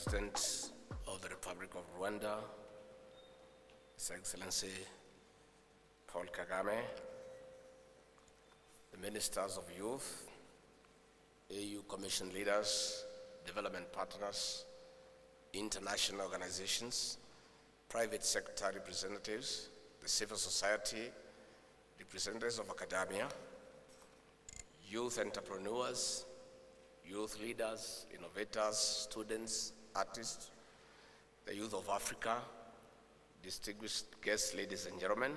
President of the Republic of Rwanda, His Excellency Paul Kagame, the Ministers of Youth, AU Commission leaders, development partners, international organizations, private sector representatives, the civil society, representatives of academia, youth entrepreneurs, youth leaders, innovators, students, artists, the youth of Africa, distinguished guests, ladies and gentlemen.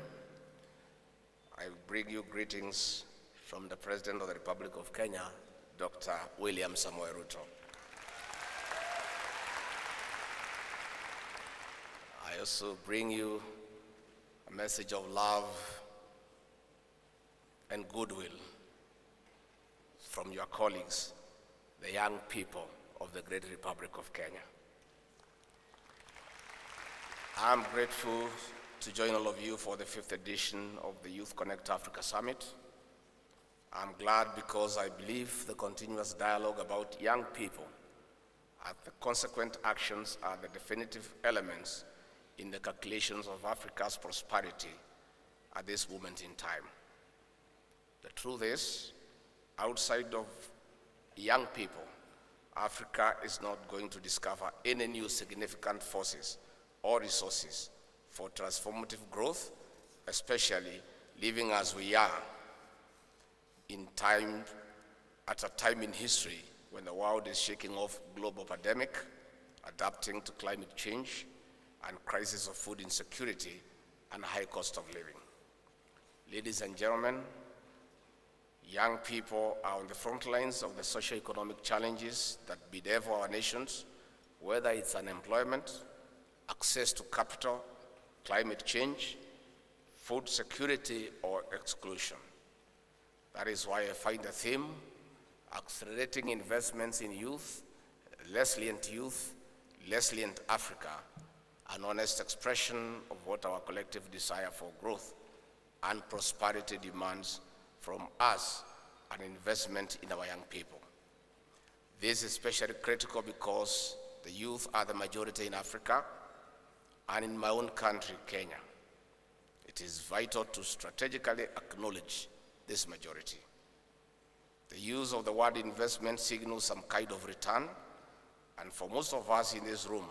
I bring you greetings from the President of the Republic of Kenya, Dr. William Samoei Ruto. I also bring you a message of love and goodwill from your colleagues, the young people of the great Republic of Kenya. I'm grateful to join all of you for the 5th edition of the YouthConnekt Africa Summit. I'm glad because I believe the continuous dialogue about young people and the consequent actions are the definitive elements in the calculations of Africa's prosperity at this moment in time. The truth is, outside of young people, Africa is not going to discover any new significant forces or resources for transformative growth, especially living as we are at a time in history when the world is shaking off global pandemic, adapting to climate change, and crisis of food insecurity and high cost of living. Ladies and gentlemen, young people are on the front lines of the socio-economic challenges that bedevil our nations, whether it's unemployment, access to capital, climate change, food security, or exclusion. That is why I find the theme, accelerating investments in youth, resilient youth, resilient Africa, an honest expression of what our collective desire for growth and prosperity demands from us, an investment in our young people. This is especially critical because the youth are the majority in Africa and in my own country, Kenya. It is vital to strategically acknowledge this majority. The use of the word investment signals some kind of return, and for most of us in this room,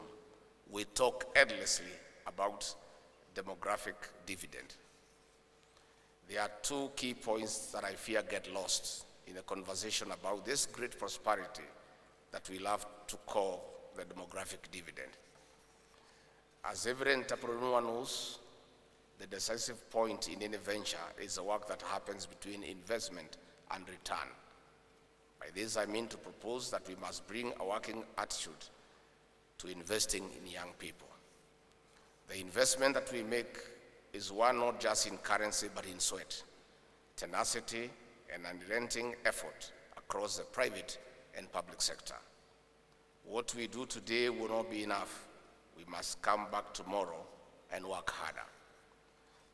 we talk endlessly about demographic dividend. There are two key points that I fear get lost in the conversation about this great prosperity that we love to call the demographic dividend. As every entrepreneur knows, the decisive point in any venture is the work that happens between investment and return. By this I mean to propose that we must bring a working attitude to investing in young people. The investment that we make is one not just in currency but in sweat, tenacity, and unrelenting effort across the private and public sector. What we do today will not be enough. We must come back tomorrow and work harder.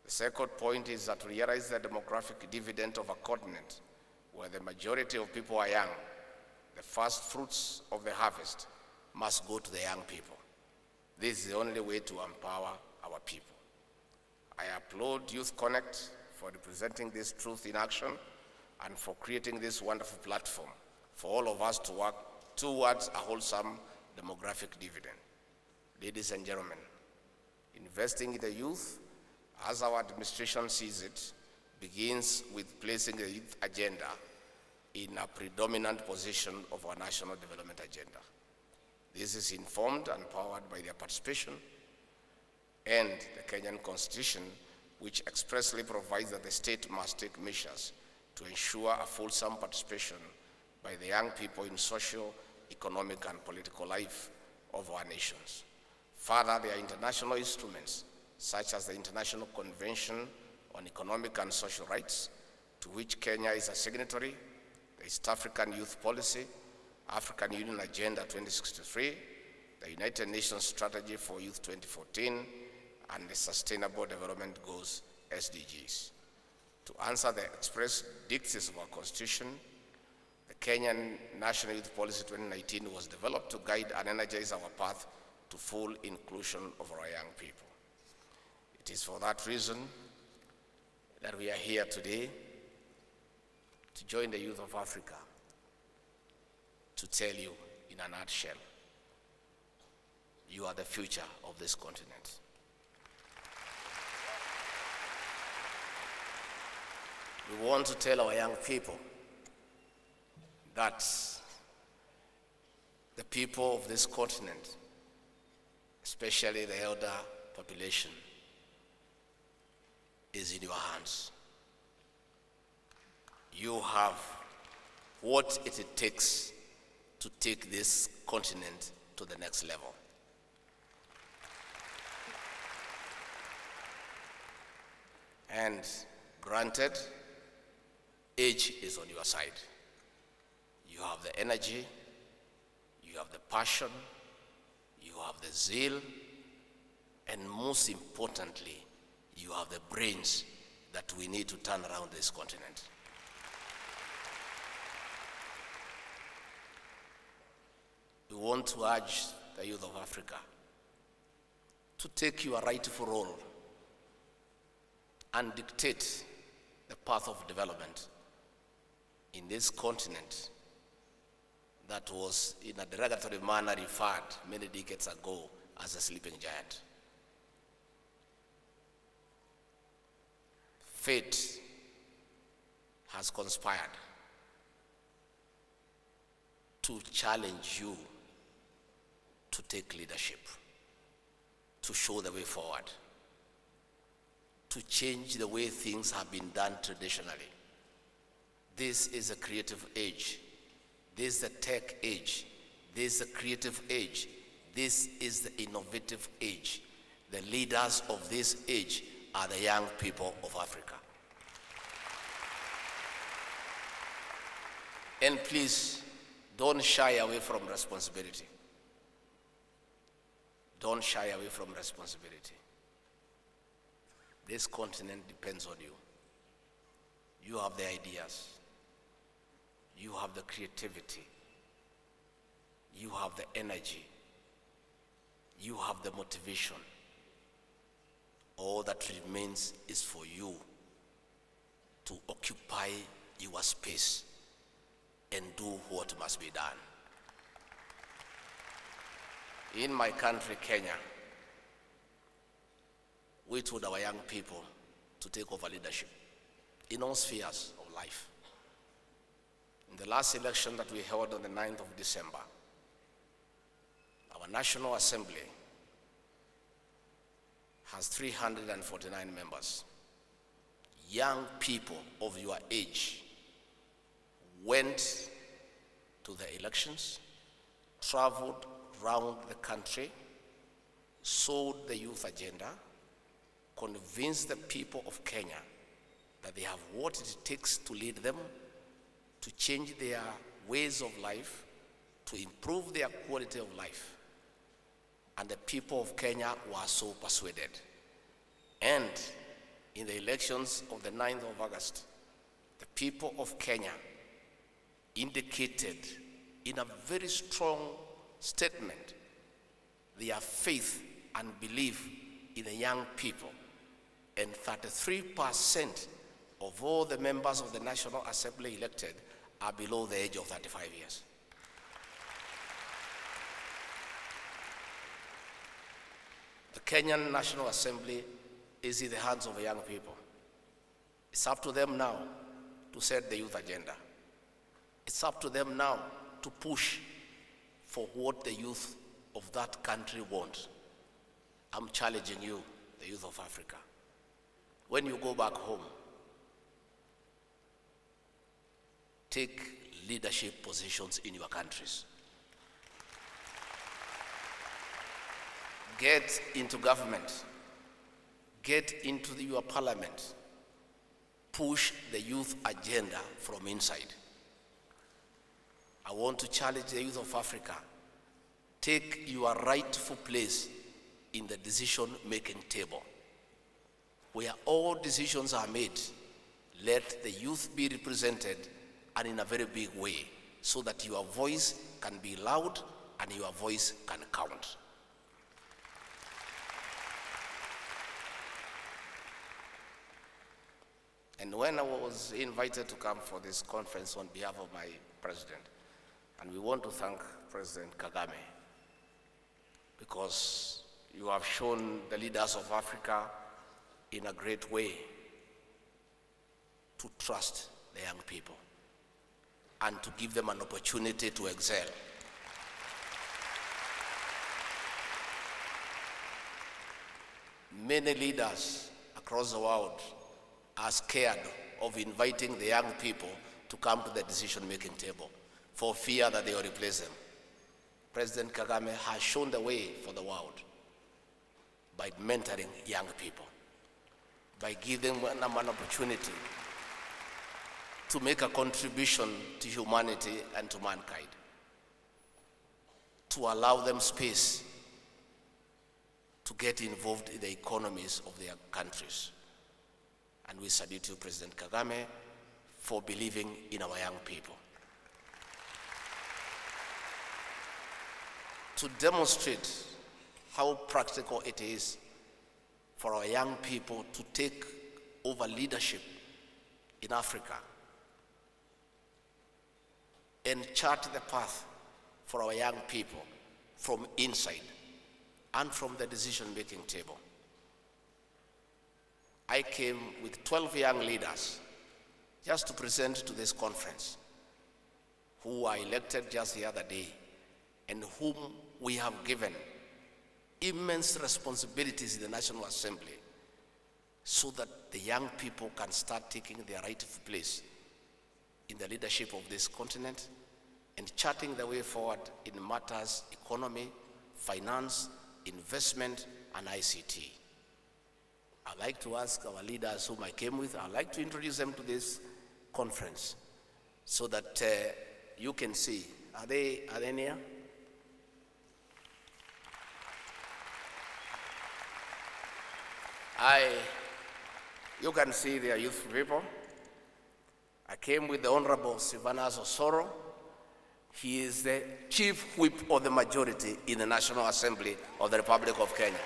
The second point is that we realize the demographic dividend of a continent where the majority of people are young. The first fruits of the harvest must go to the young people. This is the only way to empower our people. I applaud YouthConnekt for representing this truth in action and for creating this wonderful platform for all of us to work towards a wholesome demographic dividend. Ladies and gentlemen, investing in the youth, as our administration sees it, begins with placing the youth agenda in a predominant position of our national development agenda. This is informed and powered by their participation and the Kenyan Constitution, which expressly provides that the state must take measures to ensure a fulsome participation by the young people in social, economic, and political life of our nations. Further, there are international instruments, such as the International Convention on Economic and Social Rights, to which Kenya is a signatory, the East African Youth Policy, African Union Agenda 2063, the United Nations Strategy for Youth 2014, and the Sustainable Development Goals, SDGs. To answer the express dictates of our Constitution, the Kenyan National Youth Policy 2019 was developed to guide and energize our path to full inclusion of our young people. It is for that reason that we are here today to join the youth of Africa to tell you in a nutshell, you are the future of this continent. We want to tell our young people that the people of this continent, especially the elder population, is in your hands. You have what it takes to take this continent to the next level. And granted, age is on your side. You have the energy, you have the passion, you have the zeal, and most importantly, you have the brains that we need to turn around this continent. We want to urge the youth of Africa to take your rightful role and dictate the path of development in this continent that was in a derogatory manner referred many decades ago as a sleeping giant. Fate has conspired to challenge you to take leadership, to show the way forward, to change the way things have been done traditionally. This is a creative age. This is the tech age. This is the creative age. This is the innovative age. The leaders of this age are the young people of Africa. And please, don't shy away from responsibility. Don't shy away from responsibility. This continent depends on you. You have the ideas. You have the creativity. You have the energy. You have the motivation. All that remains is for you to occupy your space and do what must be done. In my country, Kenya, we told our young people to take over leadership in all spheres of life. In the last election that we held on the 9th of December, our National Assembly has 349 members. Young people of your age went to the elections, traveled around the country, sold the youth agenda, convinced the people of Kenya that they have what it takes to lead them, to change their ways of life, to improve their quality of life. And the people of Kenya were so persuaded. And in the elections of the 9th of August, the people of Kenya indicated in a very strong statement their faith and belief in the young people. And 33% of all the members of the National Assembly elected are below the age of 35 years. The Kenyan National Assembly is in the hands of the young people. It's up to them now to set the youth agenda. It's up to them now to push for what the youth of that country want. I'm challenging you, the youth of Africa. When you go back home, take leadership positions in your countries. Get into government. Get into your parliament. Push the youth agenda from inside. I want to challenge the youth of Africa. Take your rightful place in the decision-making table. Where all decisions are made, let the youth be represented, and in a very big way. so that your voice can be loud and your voice can count. And when I was invited to come for this conference on behalf of my president, and we want to thank President Kagame, because you have shown the leaders of Africa in a great way to trust the young people and to give them an opportunity to excel. Many leaders across the world are scared of inviting the young people to come to the decision-making table for fear that they will replace them. President Kagame has shown the way for the world by mentoring young people, by giving them an opportunity to make a contribution to humanity and to mankind, to allow them space to get involved in the economies of their countries. And we salute you, President Kagame, for believing in our young people. To demonstrate how practical it is for our young people to take over leadership in Africa and chart the path for our young people from inside and from the decision-making table. I came with 12 young leaders just to present to this conference, who were elected just the other day and whom we have given immense responsibilities in the National Assembly so that the young people can start taking their rightful place in the leadership of this continent and charting the way forward in matters economy, finance, investment, and ICT. I'd like to ask our leaders whom I came with, I'd like to introduce them to this conference so that you can see. Are they near? You can see they are youthful people. I came with the Honorable Silvanus Osoro. He is the Chief Whip of the majority in the National Assembly of the Republic of Kenya,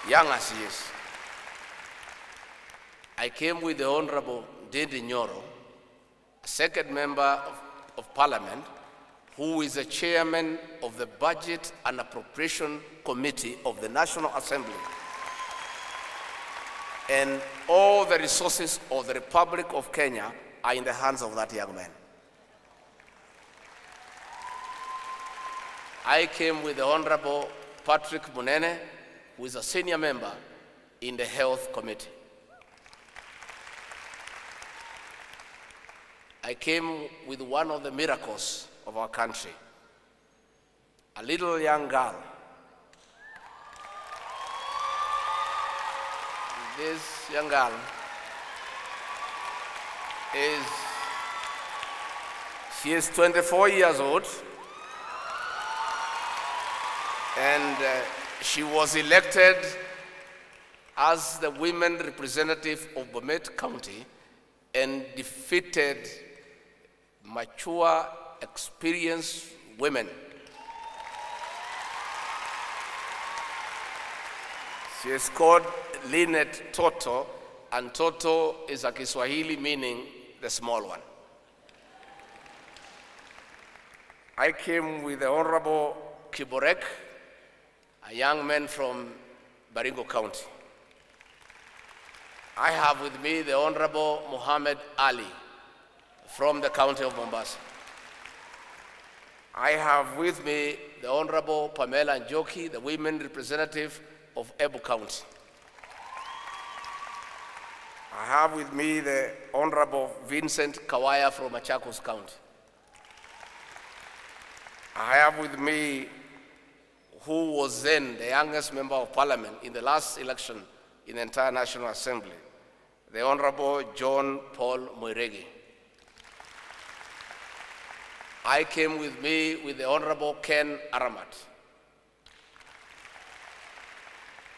young as he is. I came with the Honorable Ndindi Nyoro, a second member of Parliament, who is the chairman of the Budget and Appropriation Committee of the National Assembly. And all the resources of the Republic of Kenya are in the hands of that young man. I came with the Honorable Patrick Munene, who is a senior member in the Health Committee. I came with one of the miracles of our country, a little young girl. This young girl she is 24 years old, and she was elected as the women representative of Bomet County and defeated mature, experienced women. She is called Linet Toto, and Toto is a Kiswahili meaning the small one. I came with the Honorable Kiborek, a young man from Baringo County. I have with me the Honorable Mohammed Ali from the county of Mombasa. I have with me the Honorable Pamela Njoki, the women representative of Ebu County. I have with me the Honorable Vincent Kawaya from Machakos County. I have with me, who was then the youngest member of Parliament in the last election in the entire National Assembly, the Honorable John Paul Moiregi. I came with me with the Honorable Ken Aramat.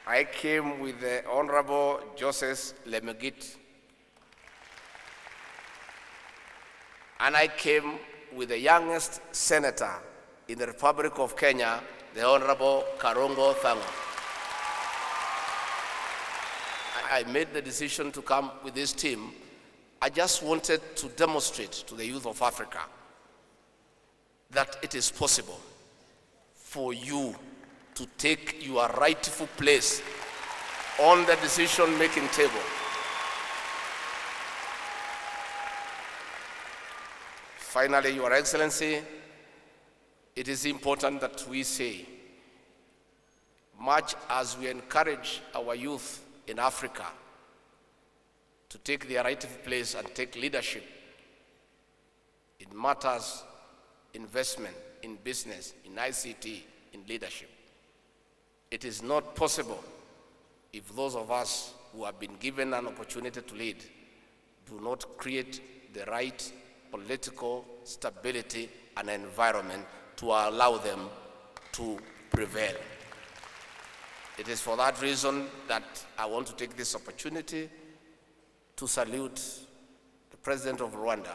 I came with the Honorable Joseph Lemegit. And I came with the youngest senator in the Republic of Kenya, the Honorable Karongo Thango. I made the decision to come with this team. I just wanted to demonstrate to the youth of Africa that it is possible for you to take your rightful place on the decision-making table. Finally, Your Excellency, it is important that we say, much as we encourage our youth in Africa to take their rightful place and take leadership in matters, investment, in business, in ICT, in leadership, it is not possible if those of us who have been given an opportunity to lead do not create the right political stability and environment to allow them to prevail. It is for that reason that I want to take this opportunity to salute the President of Rwanda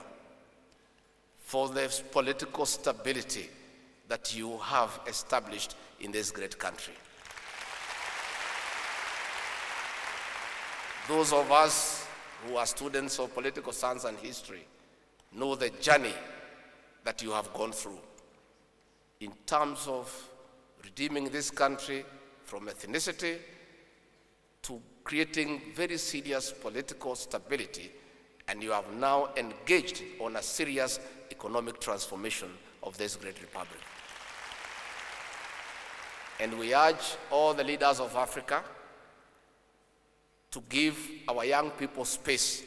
for the political stability that you have established in this great country. Those of us who are students of political science and history know the journey that you have gone through in terms of redeeming this country from ethnicity to creating very serious political stability, and you have now engaged on a serious economic transformation of this great republic. And we urge all the leaders of Africa to give our young people space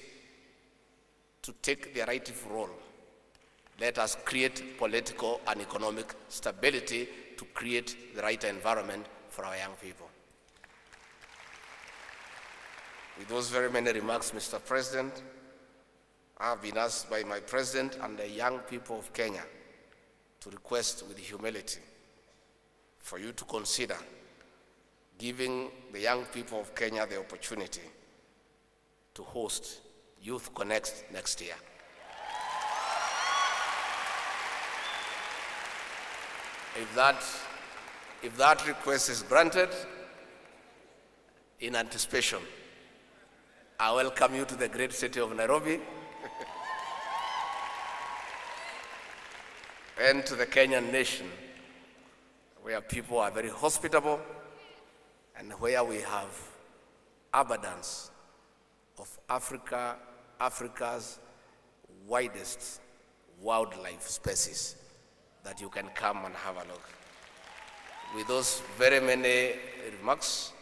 to take their rightful role. Let us create political and economic stability to create the right environment for our young people. With those very many remarks, Mr. President, I have been asked by my president and the young people of Kenya to request with humility for you to consider giving the young people of Kenya the opportunity to host YouthConnekt next year. If that request is granted, in anticipation, I welcome you to the great city of Nairobi and to the Kenyan nation, where people are very hospitable and where we have abundance of Africa's widest wildlife species that you can come and have a look. With those very many remarks,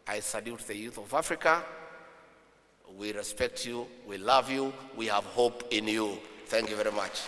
I salute the youth of Africa. We respect you, we love you, we have hope in you. Thank you very much.